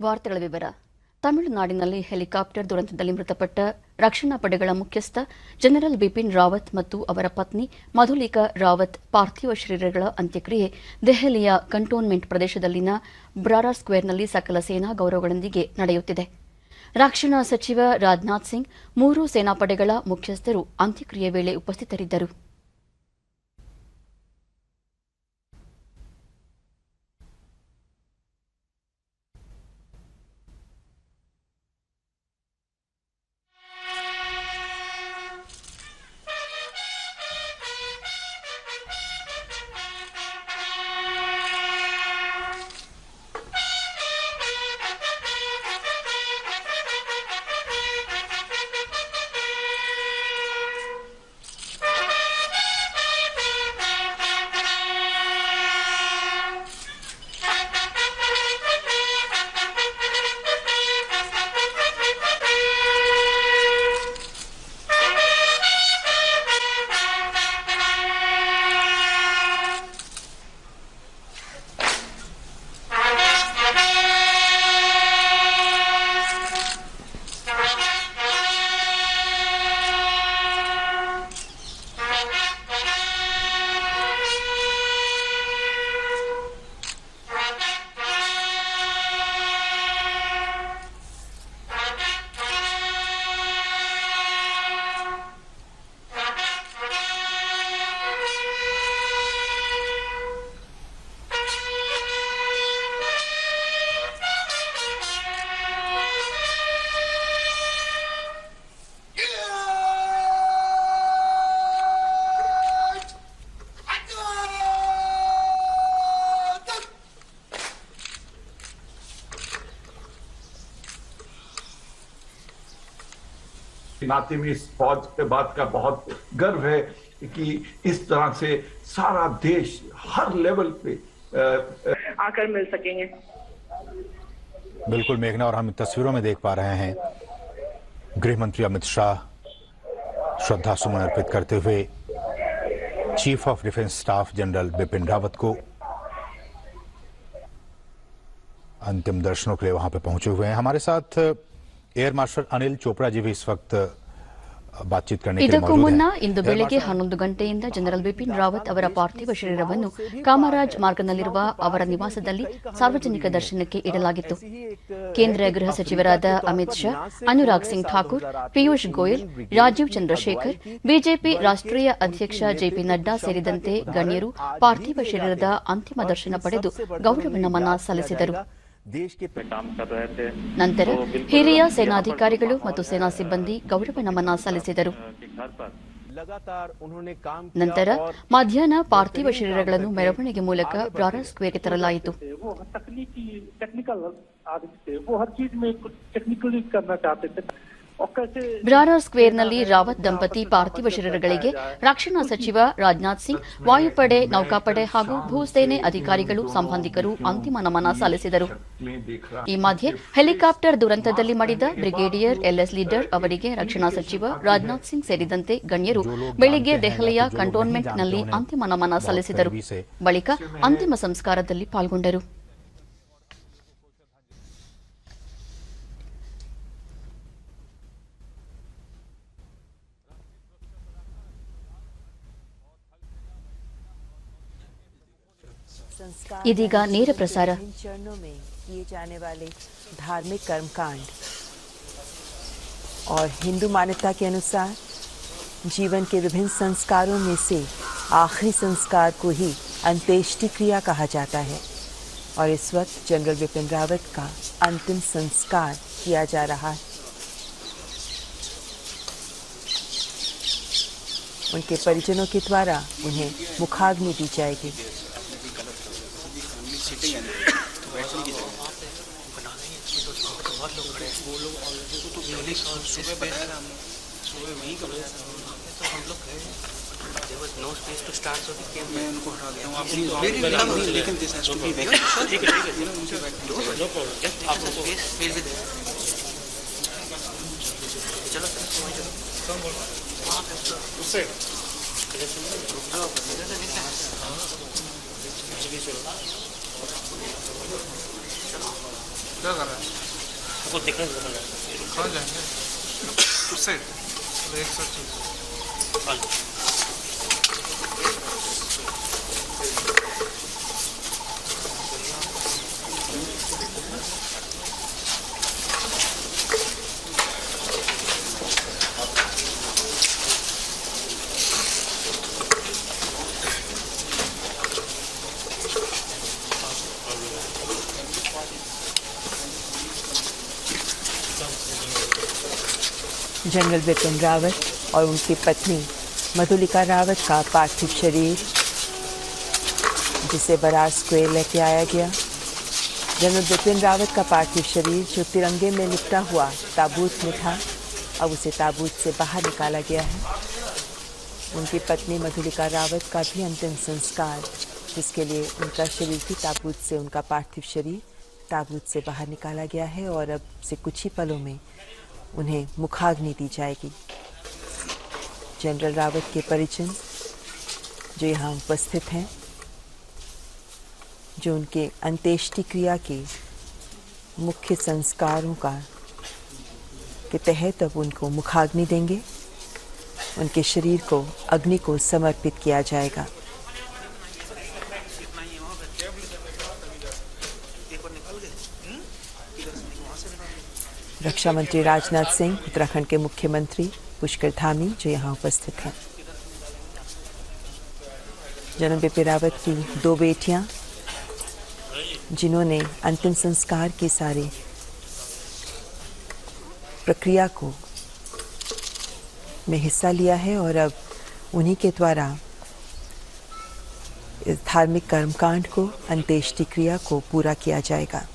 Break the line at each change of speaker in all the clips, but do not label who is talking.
ವಾರ್ತೆಗಳ ವಿವರ. ತಮಿಳುನಾಡಿನಲ್ಲಿ ಹೆಲಿಕಾಪ್ಟರ್ ದುರಂತದಲ್ಲಿ ಮೃತಪಟ್ಟ ರಕ್ಷಣಾ ಪಡೆಗಳ ಮುಖ್ಯಸ್ಥ ಜನರಲ್ ಬಿಪಿನ್ ರಾವತ್ ಮತ್ತು ಅವರ ಪತ್ನಿ ಮಧುಲಿಕಾ ರಾವತ್ ಪಾರ್ಥಿವ ಶರೀರಗಳ ಅಂತ್ಯಕ್ರಿಯೆ ದೆಹಲಿಯ ಕಂಟೋನ್ಮೆಂಟ್ ಪ್ರದೇಶದಲ್ಲಿನ ಬ್ರಾರಾ ಸ್ಕ್ವೇರ್ನಲ್ಲಿ ಸಕಲ ಸೇನಾ ಗೌರವಗಳೊಂದಿಗೆ ನಡೆಯುತ್ತಿದೆ. ರಕ್ಷಣಾ ಸಚಿವ ರಾಜನಾಥ್ ಸಿಂಗ್, 3 ಸೇನಾಪಡೆಗಳ ಮುಖ್ಯಸ್ಥರು ಅಂತ್ಯಕ್ರಿಯೆ ವೇಳೆ ಉಪಸ್ಥಿತರಿದ್ದರು.
नाते में इस फौज के बात का बहुत गर्व है कि इस तरह से सारा देश हर लेवल पे
आकर मिल सकेंगे।
बिल्कुल मेघना, और हम तस्वीरों में देख पा रहे हैं गृह मंत्री अमित शाह श्रद्धा सुमन अर्पित करते हुए chief of defence staff general Bipin Rawat को अंतिम दर्शनों के लिए वहां पे पहुंचे हुए हैं. हमारे साथ एयर मार्शल अनिल चोपड़ा जी भी इस वक्त बातचीत करने के लिए
ಇದಕ್ಕೂ
मौजूद
ಮುನ್ನ
हैं.
ಇಂದು ಬೆಳಗ್ಗೆ 11 ಗಂಟೆಯಿಂದ ಜನರಲ್ ಬಿಪಿನ್ ರಾವತ್ ಅವರ ಪಾರ್ಥಿವ ಶರೀರವನ್ನು ಕಾಮರಾಜ್ ಮಾರ್ಗ್ನಲ್ಲಿರುವ ಅವರ ನಿವಾಸದಲ್ಲಿ ಸಾರ್ವಜನಿಕ ದರ್ಶನಕ್ಕೆ ಇಡಲಾಗಿತ್ತು. ಕೇಂದ್ರ ಗೃಹ ಸಚಿವರಾದ ಅಮಿತ್ ಶಾ, ಅನುರಾಗ್ ಸಿಂಗ್ ಠಾಕೂರ್, ಪಿಯೂಷ್ ಗೋಯಲ್, ರಾಜೀವ್ ಚಂದ್ರಶೇಖರ್, ಬಿಜೆಪಿ ರಾಷ್ಟ್ರೀಯ ಅಧ್ಯಕ್ಷ ಜೆಪಿ ನಡ್ಡಾ ಸೇರಿದಂತೆ ಗಣ್ಯರು ಪಾರ್ಥಿವ ಶರೀರದ ಅಂತಿಮ ದರ್ಶನ ಪಡೆದು ಗೌರವ ನಮನ ಸಲ್ಲಿಸಿದರು. ನಂತರ ಹಿರಿಯ ಸೇನಾಧಿಕಾರಿಗಳು ಮತ್ತು ಸೇನಾ ಸಿಬ್ಬಂದಿ ಗೌರವ ನಮನ ಸಲ್ಲಿಸಿದರು. ನಂತರ ಮಧ್ಯಾಹ್ನ ಪಾರ್ಥಿವ ಶರೀರಗಳನ್ನು ಮೆರವಣಿಗೆ ಮೂಲಕ ಬ್ರಾರಾ ಸ್ಕ್ವೇರ್ಗೆ ತರಲಾಯಿತು. ಬ್ರಾರಾ ಸ್ಕ್ವೇರ್ನಲ್ಲಿ ರಾವತ್ ದಂಪತಿ ಪಾರ್ಥಿವ ಶರೀರಗಳಿಗೆ ರಕ್ಷಣಾ ಸಚಿವ ರಾಜನಾಥ್ ಸಿಂಗ್, ವಾಯುಪಡೆ, ನೌಕಾಪಡೆ ಹಾಗೂ ಭೂಸೇನೆ ಅಧಿಕಾರಿಗಳು, ಸಂಬಂಧಿಕರು ಅಂತಿಮ ನಮನ ಸಲ್ಲಿಸಿದರು. ಈ ಮಧ್ಯೆ ಹೆಲಿಕಾಪ್ಟರ್ ದುರಂತದಲ್ಲಿ ಮಡಿದ ಬ್ರಿಗೇಡಿಯರ್ ಎಲ್ಎಸ್ ಲೀಡರ್ ಅವರಿಗೆ ರಕ್ಷಣಾ ಸಚಿವ ರಾಜನಾಥ್ ಸಿಂಗ್ ಸೇರಿದಂತೆ ಗಣ್ಯರು ಬೆಳಿಗ್ಗೆ ದೆಹಲಿಯ ಕಂಟೋನ್ಮೆಂಟ್ನಲ್ಲಿ ಅಂತಿಮ ನಮನ ಸಲ್ಲಿಸಿದರು. ಬಳಿಕ ಅಂತಿಮ ಸಂಸ್ಕಾರದಲ್ಲಿ ಪಾಲ್ಗೊಂಡರು. ಇದೀಗ ನೇರ ಪ್ರಸಾರ.
चरणों में किए जाने वाले धार्मिक कर्मकांड और हिंदू मान्यता के अनुसार जीवन के विभिन्न संस्कारों में से आखिरी संस्कार को ही अंत्येष्टि क्रिया कहा जाता है. और इस वक्त जनरल बिपिन रावत का अंतिम संस्कार किया जा रहा है. उनके परिजनों के द्वारा उन्हें मुखाग्नि दी जाएगी.
No space to start, so मैं उनको हटा देता हूँ. आप लेकिन this has to be ठीक है no problem. Just आप space fill with चलो वहाँ पे उस साइड क्या कर रहा है?
कुछ देखने को मिला।
कहाँ जाएंगे? उस साइड। एक साथ चल।
जनरल बिपिन रावत और उनकी पत्नी मधुलिका रावत का पार्थिव शरीर जिसे बरार स्क्वायर लेके आया गया। जनरल बिपिन रावत का पार्थिव शरीर जो तिरंगे में लिपटा हुआ ताबूत में था, अब उसे ताबूत से बाहर निकाला गया है। उनकी पत्नी मधुलिका रावत का भी अंतिम संस्कार, जिसके लिए उनका शरीर भी ताबूत से, उनका पार्थिव शरीर ताबूत से बाहर निकाला गया है और अब से कुछ ही पलों में उन्हें मुखाग्नि दी जाएगी। जनरल रावत के परिजन जो यहाँ उपस्थित हैं, जो उनके अंत्येष्टि क्रिया के मुख्य संस्कारों के तहत अब उनको मुखाग्नि देंगे। उनके शरीर को अग्नि को समर्पित किया जाएगा। रक्षा मंत्री राजनाथ सिंह, उत्तराखंड के मुख्यमंत्री पुष्कर धामी जो यहाँ उपस्थित हैं। जनरल बिपिन रावत की 2 बेटियां जिन्होंने अंतिम संस्कार की सारी प्रक्रिया को में हिस्सा लिया है और अब उन्हीं के द्वारा इस धार्मिक कर्मकांड को, अंत्येष्टि क्रिया को पूरा किया जाएगा।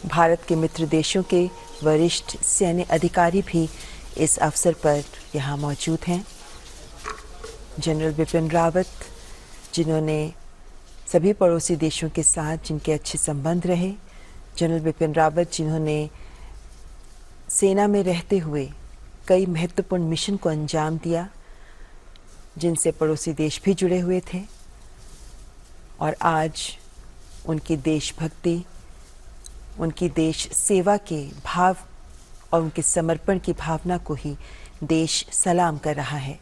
भारत के मित्र देशों के वरिष्ठ सैन्य अधिकारी भी इस अवसर पर यहाँ मौजूद हैं। जनरल बिपिन रावत, जिन्होंने सभी पड़ोसी देशों के साथ जिनके अच्छे संबंध रहे, जनरल बिपिन रावत जिन्होंने सेना में रहते हुए कई महत्वपूर्ण मिशन को अंजाम दिया, जिनसे पड़ोसी देश भी जुड़े हुए थे और आज उनकी देशभक्ति, उनकी देश सेवा के भाव और उनके समर्पण की भावना को ही देश सलाम कर रहा है।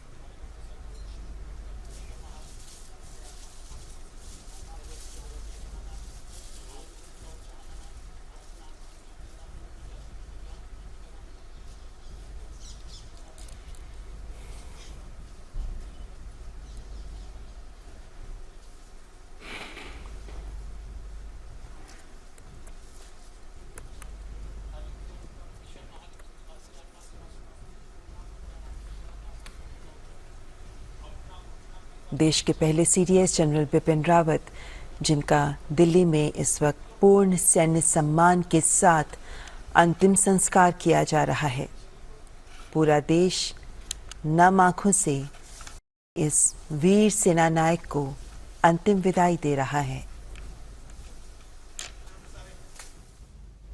देश के पहले सीडीएस जनरल बिपिन रावत, जिनका दिल्ली में इस वक्त पूर्ण सैन्य सम्मान के साथ अंतिम संस्कार किया जा रहा है। पूरा देश नम आंखों से इस वीर सेनानायक को अंतिम विदाई दे रहा है।